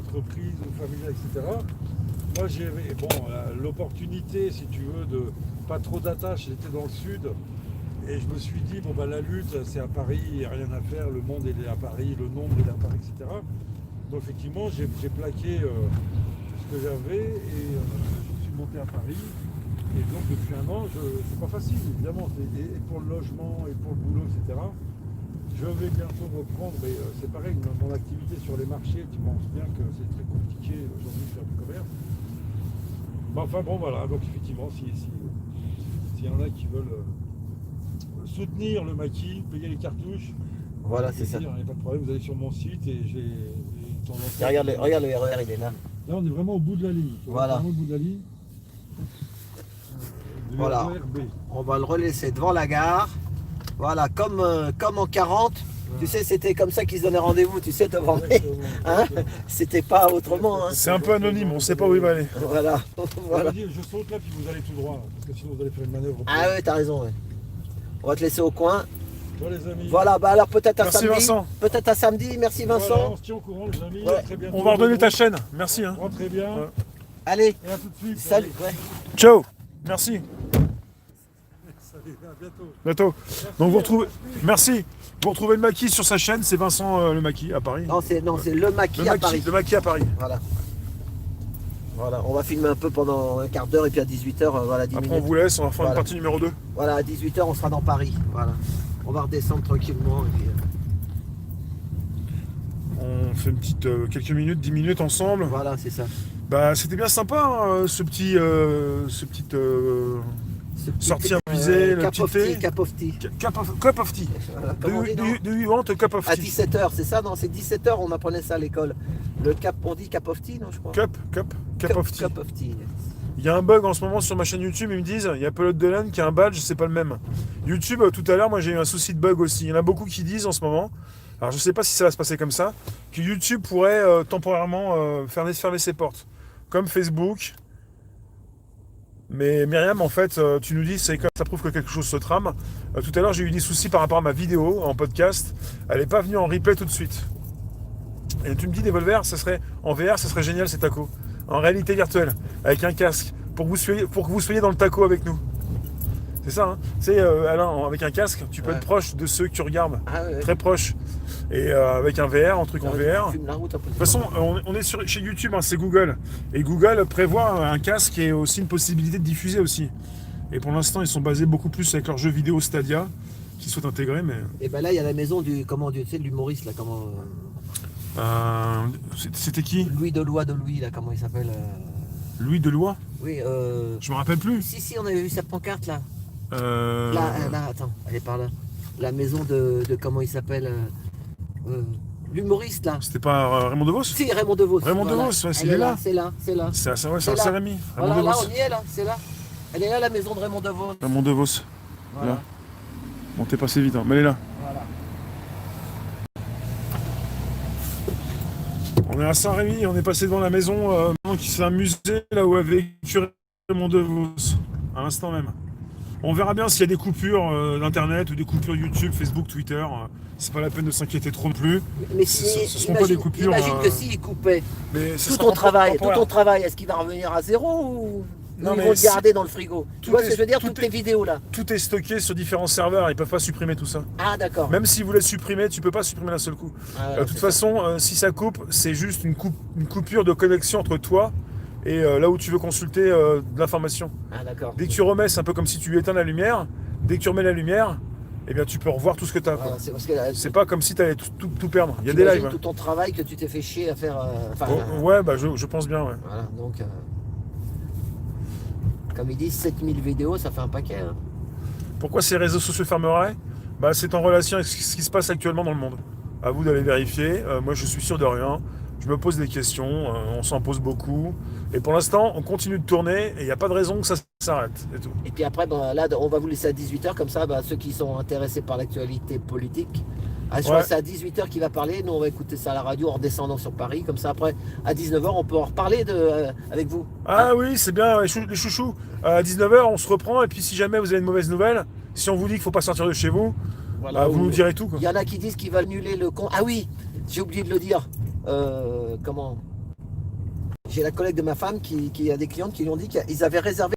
entreprise ou familiale, etc. Moi, j'avais l'opportunité, si tu veux, de pas trop d'attaches. J'étais dans le sud et je me suis dit, bon, bah, la lutte, c'est à Paris, il n'y a rien à faire, le monde il est à Paris, le nombre il est à Paris, etc. Donc, effectivement, j'ai plaqué ce que j'avais et je suis monté à Paris. Et donc, depuis un an, c'est pas facile, évidemment, et pour le logement et pour le boulot, etc. Je vais bientôt reprendre, mais c'est pareil, mon activité sur les marchés, tu penses bien que c'est très compliqué aujourd'hui de faire du commerce. Mais enfin bon, voilà, donc effectivement, s'il y en a qui veulent soutenir le maquis, payer les cartouches, Voilà, c'est ça. il n'y a pas de problème, vous allez sur mon site et j'ai de temps en temps- Regarde le RER, il est là. Là, on est vraiment au bout de la ligne. Voilà. Vraiment au bout de la ligne. Du Voilà. RER B. On va le relaisser devant la gare. Voilà, comme en 40. Tu sais, c'était comme ça qu'ils se donnaient rendez-vous, tu sais, devant les... Exactement, Hein, exactement. c'était pas autrement. Hein. C'est un peu anonyme, on sait pas où il va aller. Voilà. On Voilà. va dire, je saute là, puis vous allez tout droit, parce que sinon vous allez faire une manœuvre. Ah ouais, t'as raison. Ouais. On va te laisser au coin. Bon, les amis. Voilà, bah alors peut-être à Merci, samedi. Vincent. Peut-être à samedi. Merci Voilà, Vincent. on se tient au courant, les amis. Ouais. Très bientôt. On va redonner ta chaîne, merci. Hein. Rentrez bien. Ouais. Allez, Et à tout de suite. salut. Ouais. Ciao, merci, Salut, à bientôt. bientôt. Donc vous retrouvez, merci. Vous retrouvez le maquis sur sa chaîne, c'est Vincent le maquis à Paris. Non, c'est le maquis à Paris. Le maquis à Paris. Voilà. Voilà, on va filmer un peu pendant un quart d'heure et puis à 18h, voilà, 10 Après on minutes. vous laisse, on va faire une Voilà. partie numéro 2. Voilà, à 18h, on sera dans Paris. Voilà. On va redescendre tranquillement. Et puis, On fait une petite quelques minutes, 10 minutes ensemble. voilà, c'est ça. Bah c'était bien sympa hein, ce petit Ce petit, sortie improvisée, le cap petit of thé. tea, cap of tea. cup of tea. Voilà, comment on dit, non Do you want a cup of À tea? 17h, c'est ça? Non, c'est 17h, on apprenait ça à l'école. Le cap, on dit cap of tea, non, je crois. Cup of tea. Cup of tea. Il y a un bug en ce moment sur ma chaîne YouTube, ils me disent, il y a Pelote de laine qui a un badge, c'est pas le même. YouTube, tout à l'heure, moi j'ai eu un souci de bug aussi. Il y en a beaucoup qui disent en ce moment, alors je sais pas si ça va se passer comme ça, que YouTube pourrait temporairement fermer ses portes. Comme Facebook. Mais Myriam, en fait, tu nous dis, ça prouve que quelque chose se trame. Tout à l'heure, j'ai eu des soucis par rapport à ma vidéo en podcast. Elle n'est pas venue en replay tout de suite. Et tu me dis, Devolver, ça serait en VR, ça serait génial ces tacos. En réalité virtuelle, avec un casque, pour que vous soyez dans le taco avec nous. C'est ça, hein. Tu sais, Alain, avec un casque, tu peux Ouais. être proche de ceux que tu regardes. Ah ouais. Très proche. Et avec un VR, un truc en VR. Tu fumes la route un peu. De toute façon, on est chez YouTube, hein, c'est Google. Et Google prévoit un casque et aussi une possibilité de diffuser aussi. Et pour l'instant, ils sont basés beaucoup plus avec leur jeu vidéo Stadia, qui sont intégrés, mais... Et ben là, il y a la maison du, tu sais, de l'humoriste, là, comment... C'était qui? Louis Deloy, là, comment il s'appelle Louis Deloy? Oui, Je me rappelle plus. si, on avait vu sa pancarte, là. Euh... Là, attends, elle est par là. La maison de comment il s'appelle l'humoriste, là. C'était pas Raymond DeVos? Si, Raymond DeVos. Raymond voilà. DeVos, ouais, Elle il est est là. C'est là. C'est ouais, C'est c'est là. Saint-Rémy. Raymond Voilà, là, DeVos. on y est, là, c'est là. Elle est là, la maison de Raymond DeVos. Raymond DeVos. Voilà. Là. Bon, t'es passé vite, hein. Mais elle est là. Voilà. On est à Saint-Rémy, on est passé devant la maison qui c'est un musée là où a vécu Raymond DeVos, à l'instant même. On verra bien s'il y a des coupures d'internet ou des coupures YouTube, Facebook, Twitter. C'est pas la peine de s'inquiéter trop non plus. Mais Ce si, seront pas des coupures. imagine que s'il coupait Mais ce tout sera ton travail, temporaire. est-ce qu'il va revenir à zéro ou Non, ils mais vont le si- garder dans le frigo? Tu tout vois est- ce que je veux dire, tout toutes est- tes vidéos là. Tout est stocké sur différents serveurs, ils peuvent pas supprimer tout ça. Ah d'accord. Même s'ils voulaient supprimer, tu peux pas supprimer d'un seul coup. Ah, De toute c'est ça. façon, si ça coupe, c'est juste une coupure de connexion entre toi et là où tu veux consulter de l'information. Ah d'accord. Dès que tu remets, c'est un peu comme si tu éteins la lumière. Dès que tu remets la lumière, eh bien tu peux revoir tout ce que tu as. Voilà, c'est parce que C'est pas comme si tu allais tout perdre. Il y a des t'imagines lives. tout ton travail que tu t'es fait chier à faire. Enfin, Ouais, bah je pense bien, ouais. voilà, donc. Comme ils disent, 7000 vidéos, ça fait un paquet. Hein. Pourquoi ces réseaux sociaux fermeraient? Bah c'est en relation avec ce qui se passe actuellement dans le monde. À vous d'aller vérifier. Moi je suis sûr de rien. Je me pose des questions, on s'en pose beaucoup. Et pour l'instant, on continue de tourner et il n'y a pas de raison que ça s'arrête. Et tout. Et puis après, ben, là, on va vous laisser à 18h, comme ça, ben, ceux qui sont intéressés par l'actualité politique. Je crois que c'est à 18h qu'il va parler. Nous, on va écouter ça à la radio en redescendant sur Paris. Comme ça, après, à 19h, on peut en reparler avec vous. Ah oui, c'est bien, les chouchous. À 19h, on se reprend. Et puis si jamais vous avez une mauvaise nouvelle, si on vous dit qu'il ne faut pas sortir de chez vous, Voilà, vous nous direz tout. Quoi. Il y en a qui disent qu'ils veulent annuler le compte. Ah oui, j'ai oublié de le dire. Comment J'ai la collègue de ma femme qui a des clientes qui lui ont dit qu'ils avaient réservé